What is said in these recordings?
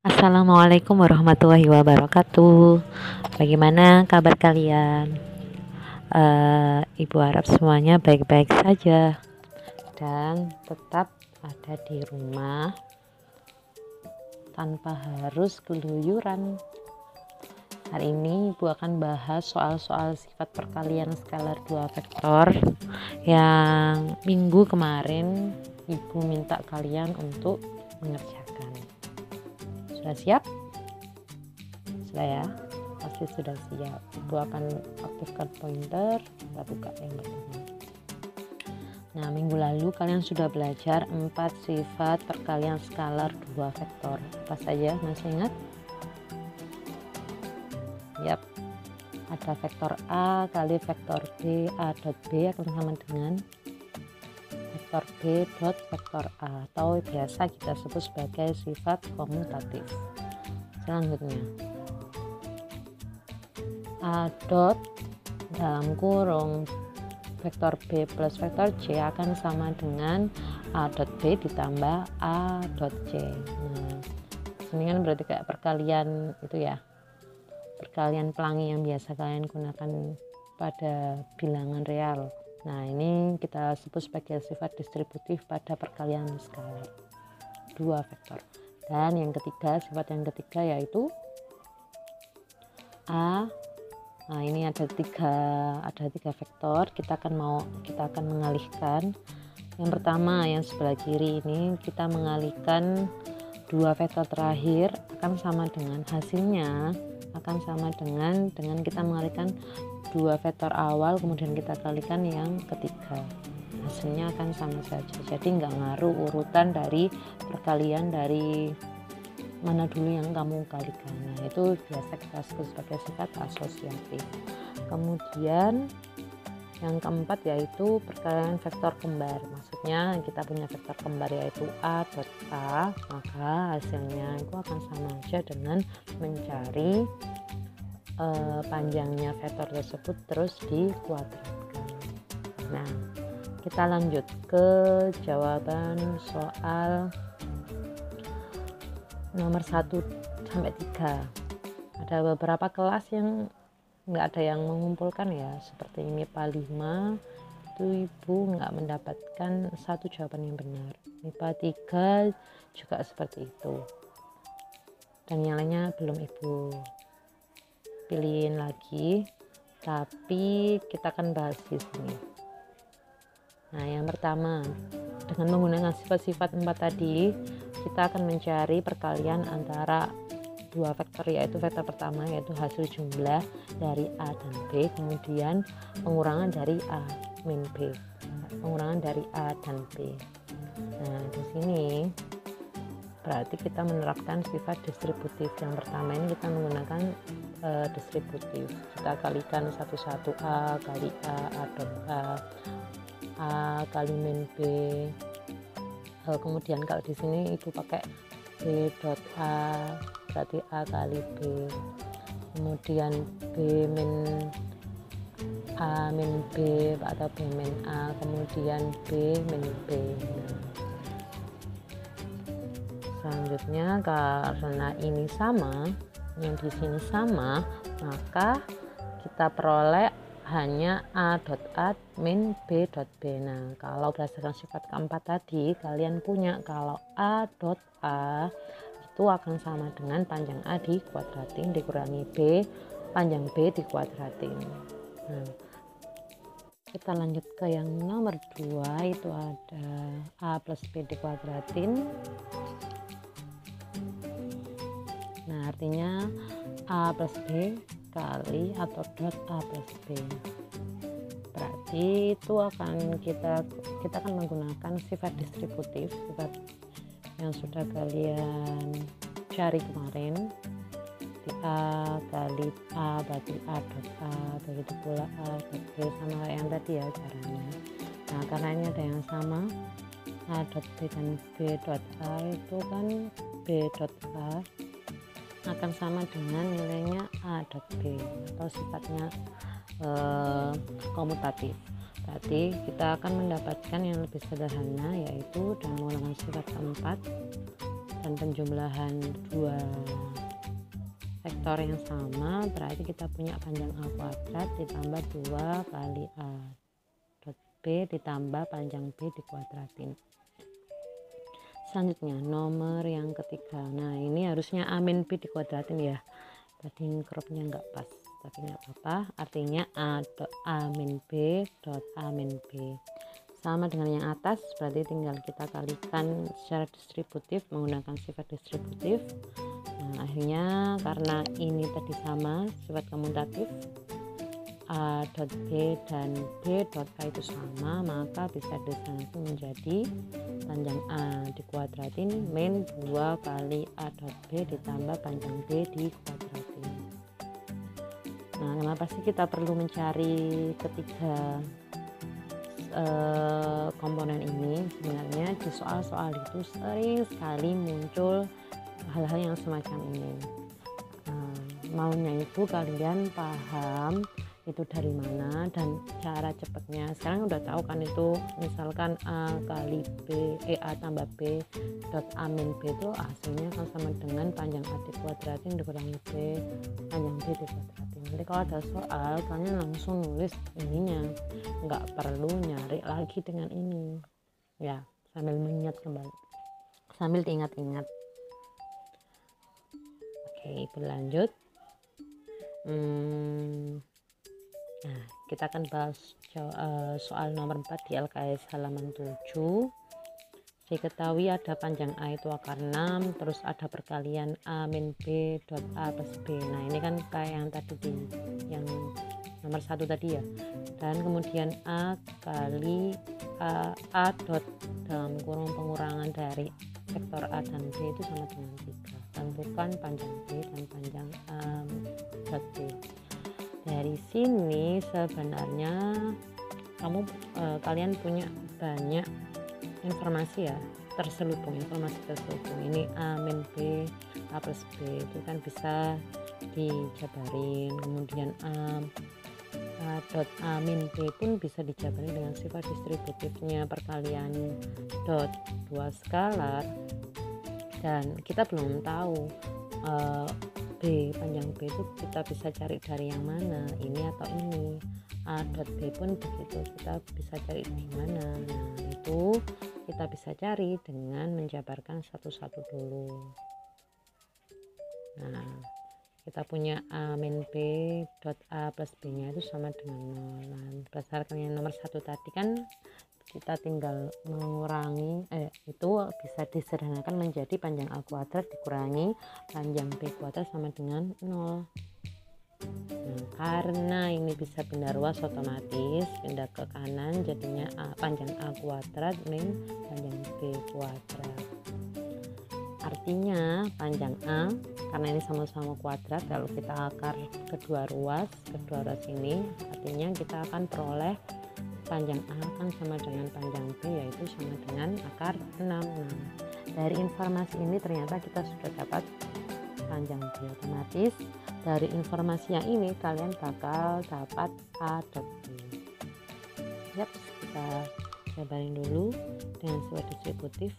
Assalamualaikum warahmatullahi wabarakatuh. Bagaimana kabar kalian? Ibu harap semuanya baik-baik saja dan tetap ada di rumah tanpa harus keluyuran. Hari ini Ibu akan bahas soal-soal sifat perkalian skalar 2 vektor yang minggu kemarin Ibu minta kalian untuk mengerjakan. Sudah siap? Sudah ya? Pasti sudah siap. Ibu akan aktifkan pointer, kita buka yang pertama. Nah, minggu lalu kalian sudah belajar 4 sifat perkalian skalar 2 vektor. Apa saja? Masih ingat? Yap. Ada vektor A kali vektor B, A dot B akan sama dengan vektor B dot vektor A, atau biasa kita sebut sebagai sifat komutatif. Selanjutnya, A dot dalam kurung vektor B plus vektor C akan sama dengan A dot B ditambah A dot C. Nah, ini kan berarti kayak perkalian itu ya, perkalian pelangi yang biasa kalian gunakan pada bilangan real. Nah, ini kita sebut sebagai sifat distributif pada perkalian skalar 2 vektor. Dan yang ketiga, sifat yang ketiga yaitu A. Nah, ini ada tiga vektor. Kita akan mengalihkan. Yang pertama, yang sebelah kiri ini kita mengalihkan 2 vektor terakhir akan sama dengan hasilnya akan sama dengan kita mengalihkan 2 vektor awal kemudian kita kalikan yang ketiga, hasilnya akan sama saja. Jadi nggak ngaruh urutan dari perkalian dari mana dulu yang kamu kalikan. Nah, itu biasa kita sebut sebagai sifat asosiatif. Kemudian yang keempat yaitu perkalian vektor kembar. Maksudnya kita punya vektor kembar yaitu A dot A, maka hasilnya itu akan sama aja dengan mencari panjangnya vektor tersebut terus dikuadratkan. Nah, kita lanjut ke jawaban soal nomor 1 sampai 3. Ada beberapa kelas yang nggak ada yang mengumpulkan ya, seperti MIPA 5 itu Ibu nggak mendapatkan satu jawaban yang benar. MIPA 3 juga seperti itu, dan yang lainnya belum Ibu pilihin lagi, tapi kita akan bahas di sini. Nah, yang pertama, dengan menggunakan sifat-sifat 4 tadi kita akan mencari perkalian antara 2 vektor, yaitu vektor pertama yaitu hasil jumlah dari A dan B, kemudian pengurangan dari A min B, pengurangan dari A dan B. Nah, di sini berarti kita menerapkan sifat distributif. Yang pertama ini kita menggunakan distributif, kita kalikan satu-satu, A kali A dot A kali min B. Kemudian kalau di sini Ibu pakai B dot A berarti A kali B, kemudian B min A min B atau B min A, kemudian B min B. Selanjutnya karena ini sama, yang di sini sama, maka kita peroleh hanya A dot A min B dot B. Nah, kalau berdasarkan sifat keempat tadi kalian punya kalau A dot A itu akan sama dengan panjang A dikuadratin dikurangi B, panjang B dikuadratin. Nah, kita lanjut ke yang nomor 2, itu ada A plus B dikuadratin. Nah, artinya A plus B kali atau dot A plus B. Berarti itu akan kita akan menggunakan sifat distributif, sifat yang sudah kalian cari kemarin. Di A kali A berarti A dot A, begitu pula A dot B, sama yang tadi ya caranya. Nah, karena ini ada yang sama, A dot B dan B dot A itu kan B dot A akan sama dengan nilainya A dot B atau sifatnya komutatif. Berarti kita akan mendapatkan yang lebih sederhana, yaitu dengan menggunakan sifat keempat dan penjumlahan 2 vektor yang sama, berarti kita punya panjang A kuadrat ditambah 2 kali A dot B ditambah panjang B dikuadratin. Selanjutnya nomor yang ketiga. Nah ini harusnya A min B dikuadratin ya, tadi cropnya nggak pas, tapi nggak apa-apa. Artinya A dot A min B dot A min B sama dengan yang atas, berarti tinggal kita kalikan secara distributif menggunakan sifat distributif. Nah akhirnya karena ini tadi sama sifat komutatif, A dot B dan B dot A itu sama, maka bisa disangsi menjadi panjang A dikuadratin min 2 kali A dot B ditambah panjang B dikuadratin. Nah kenapa sih kita perlu mencari ketiga komponen ini? Sebenarnya di soal-soal itu sering sekali muncul hal-hal yang semacam ini. Maunya itu kalian paham itu dari mana dan cara cepatnya. Sekarang udah tahu kan itu, misalkan A kali B, A tambah B dot A min B itu hasilnya kan sama dengan panjang A dikuadratin dikurangi B panjang B dikuadratin. Jadi kalau ada soal kalian langsung nulis ininya, nggak perlu nyari lagi dengan ini ya, sambil mengingat kembali, sambil diingat-ingat. Oke, berlanjut. Nah, kita akan bahas soal nomor 4 di LKS halaman 7. Diketahui ada panjang A itu akar 6, terus ada perkalian A min B dot A plus B. Nah ini kan kayak yang tadi di yang nomor 1 tadi ya. Dan kemudian A kali A dot dalam kurung pengurangan dari vektor A dan B itu sama dengan 3. Tentukan panjang B dan panjang A dot B. Dari sini sebenarnya kalian punya banyak informasi ya, informasi terselubung. Ini A min B, A plus B itu kan bisa dijabarin. Kemudian A dot A min B pun bisa dijabarin dengan sifat distributifnya perkalian dot 2 skalar. Dan kita belum tahu B, panjang B itu kita bisa cari dari yang mana, ini atau ini. A dot B pun begitu, kita bisa cari dari mana. Nah itu kita bisa cari dengan menjabarkan satu-satu dulu. Nah kita punya A min B dot A plus B nya itu sama dengan 0. Nah berdasarkan yang nomor 1 tadi kan kita tinggal mengurangi, itu bisa disederhanakan menjadi panjang A kuadrat dikurangi panjang B kuadrat sama dengan 0. Nah, karena ini bisa pindah ruas, otomatis pindah ke kanan, jadinya panjang A kuadrat min panjang B kuadrat. Artinya panjang A, karena ini sama-sama kuadrat, kalau kita akar kedua ruas ini, artinya kita akan peroleh panjang A kan sama dengan panjang B, yaitu sama dengan akar 6. Nah, dari informasi ini ternyata kita sudah dapat panjang B. Otomatis dari informasi yang ini kalian bakal dapat A dot B. Yap, kita jabarin dulu dengan sifat distributif.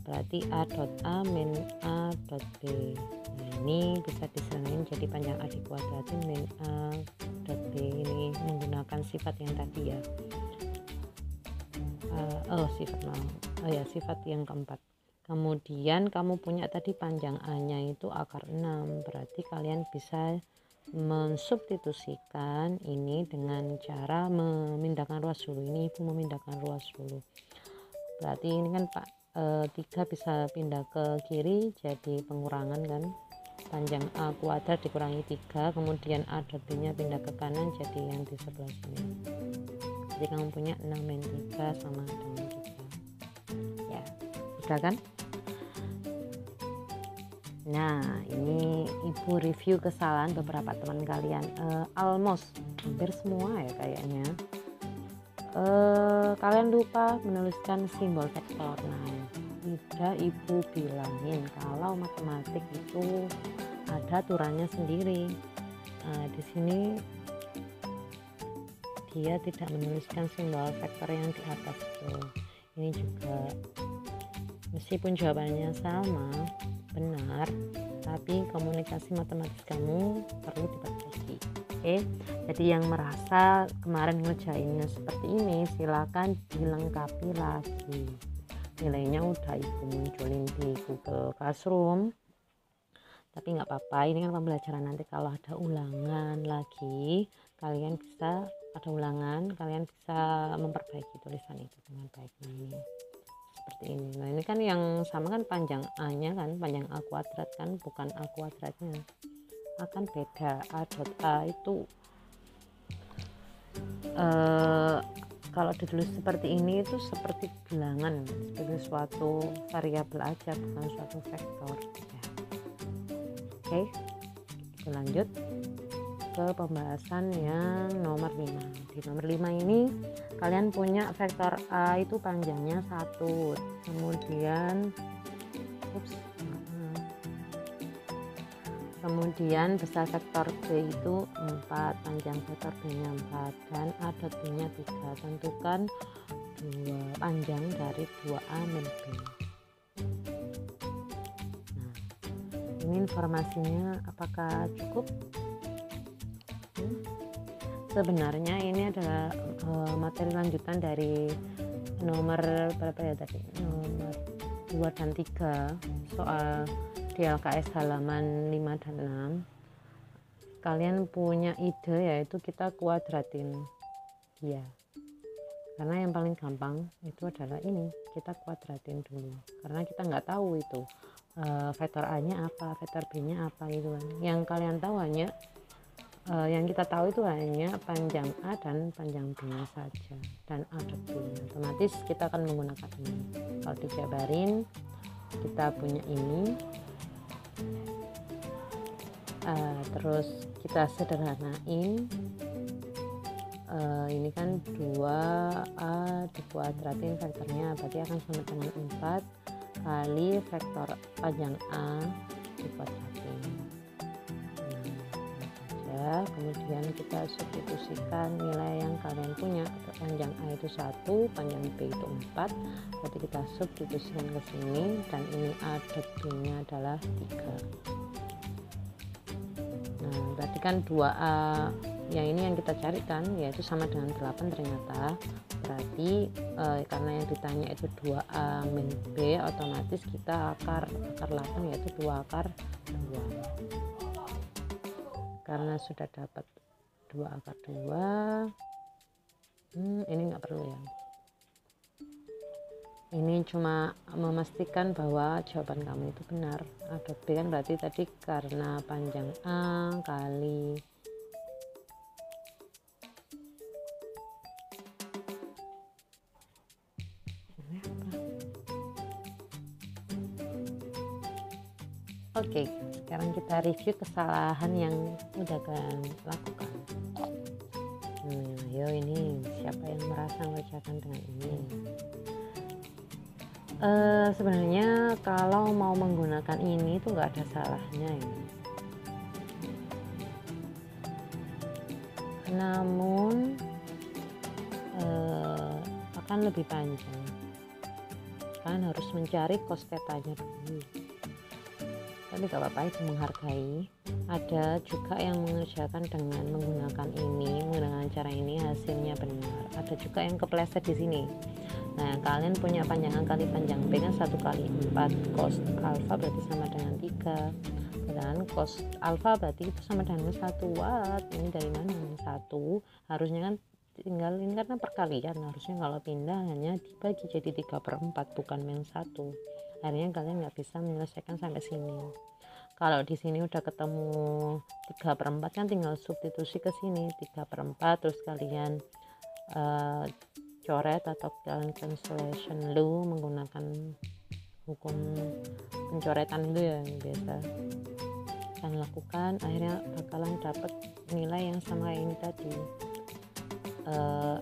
Berarti A dot A min A dot B. Nah ini bisa diserahin jadi panjang A dikuadratin min A dot B. Ini menggunakan sifat yang tadi ya, sifat yang keempat. Kemudian kamu punya tadi panjang A nya itu akar 6, berarti kalian bisa mensubstitusikan ini dengan cara memindahkan ruas dulu. Ini ibu memindahkan ruas dulu, berarti ini kan 3 bisa pindah ke kiri, jadi pengurangan kan, panjang A kuadrat dikurangi 3, kemudian A dot B nya pindah ke kanan jadi yang di sebelah sini. Jadi kamu punya 6 min 3 sama dengan 3 ya, udah kan? Nah ini ibu review kesalahan beberapa teman kalian, almost hampir semua ya kayaknya. Kalian lupa menuliskan simbol vektor. Nah udah ibu bilangin kalau matematik itu ada aturannya sendiri. Di sini dia tidak menuliskan simbol vektor yang di atas itu. Ini juga meskipun jawabannya sama, benar, tapi komunikasi matematis kamu perlu diperbaiki. Oke, jadi yang merasa kemarin ngerjainnya seperti ini, silakan dilengkapi lagi. Nilainya udah ibu munculin di Google Classroom, tapi nggak apa-apa, ini kan pembelajaran. Nanti kalau ada ulangan lagi, kalian bisa memperbaiki tulisan itu dengan baik. Nah, ini seperti ini. Nah, ini kan yang sama kan panjang A nya kan, panjang A kuadrat kan, bukan A kuadratnya, akan beda. A dot A itu kalau ditulis seperti ini itu seperti bilangan, sebagai suatu variabel aja, bukan suatu vektor ya. Oke, kita lanjut ke pembahasan yang nomor 5. Di nomor 5 ini kalian punya vektor A itu panjangnya 1, kemudian besar vektor B itu 4, panjang vektor B nya 4, dan A dot B nya 3. Tentukan panjang dari 2A min B. Nah, ini informasinya apakah cukup? Sebenarnya ini adalah materi lanjutan dari nomor berapa ya tadi, nomor 2 dan 3, soal di LKS halaman 5 dan 6. Kalian punya ide, yaitu kita kuadratin ya, karena yang paling gampang itu adalah ini, kita kuadratin dulu, karena kita nggak tahu itu vektor A nya apa, vektor B nya apa gitu kan. Yang kalian tahu hanya yang kita tahu itu hanya panjang A dan panjang B nya saja, dan A dot B nya. Otomatis kita akan menggunakan ini. Kalau dijabarin, kita punya ini, terus kita sederhanain, ini kan 2A dikuadratin vektornya, berarti akan sama dengan 4 kali vektor panjang A dikuadratin. Kemudian kita substitusikan nilai yang kalian punya. Panjang A itu 1, panjang B itu 4, berarti kita substitusikan ke sini, dan ini A dot B nya adalah 3. Nah, berarti kan 2A yang ini yang kita carikan, yaitu sama dengan 8 ternyata. Berarti karena yang ditanya itu 2A min B, otomatis kita akar 8, yaitu 2 akar 2. Karena sudah dapat 2 akar 2, ini nggak perlu ya, ini cuma memastikan bahwa jawaban kamu itu benar. A dot B kan berarti tadi karena panjang A kali ini apa? Oke, sekarang kita review kesalahan yang udah kalian lakukan. Ayo, ini siapa yang merasa mengerjakan dengan ini? Sebenarnya kalau mau menggunakan ini tuh nggak ada salahnya ya. Namun akan lebih panjang. Kalian harus mencari cos theta-nya dulu. Tapi gak apa-apa, itu menghargai. Ada juga yang mengerjakan dengan menggunakan ini, menggunakan cara ini, hasilnya benar. Ada juga yang kepleset di sini. Nah, kalian punya panjang A kali panjang B kan 1 kali 4, cos alfa berarti sama dengan 3, dan cos alfa berarti itu sama dengan 1. What? Ini dari mana? 1 harusnya kan tinggal ini, karena perkalian, harusnya kalau pindah hanya dibagi jadi 3/4, bukan min 1. Akhirnya kalian nggak bisa menyelesaikan sampai sini. Kalau di sini udah ketemu 3/4 kan tinggal substitusi ke sini 3/4, terus kalian coret atau kalian cancellation law menggunakan hukum pencoretan itu ya, yang biasa kalian lakukan. Akhirnya bakalan dapat nilai yang sama kayak ini tadi,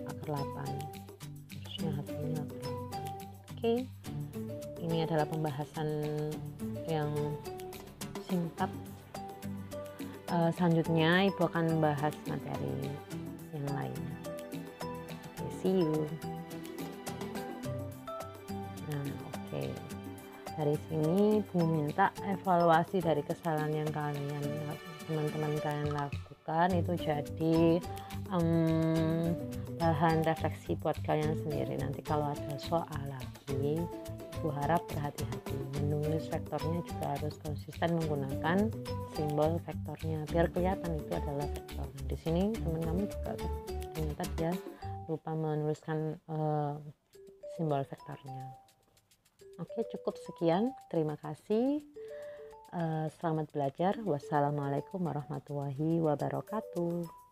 akar 8, harusnya hasilnya akar 8. Oke, ini adalah pembahasan yang singkat. Selanjutnya ibu akan membahas materi yang lain. See you. Nah, oke. Dari sini Bu minta evaluasi dari kesalahan yang teman-teman kalian lakukan itu jadi bahan refleksi buat kalian sendiri. Nanti kalau ada soal lagi, Ibu harap berhati-hati. Menulis vektornya juga harus konsisten menggunakan simbol vektornya biar kelihatan itu adalah vektor. Di sini teman kamu juga ternyata dia lupa menuliskan simbol vektornya. Oke, cukup sekian. Terima kasih. Selamat belajar. Wassalamualaikum warahmatullahi wabarakatuh.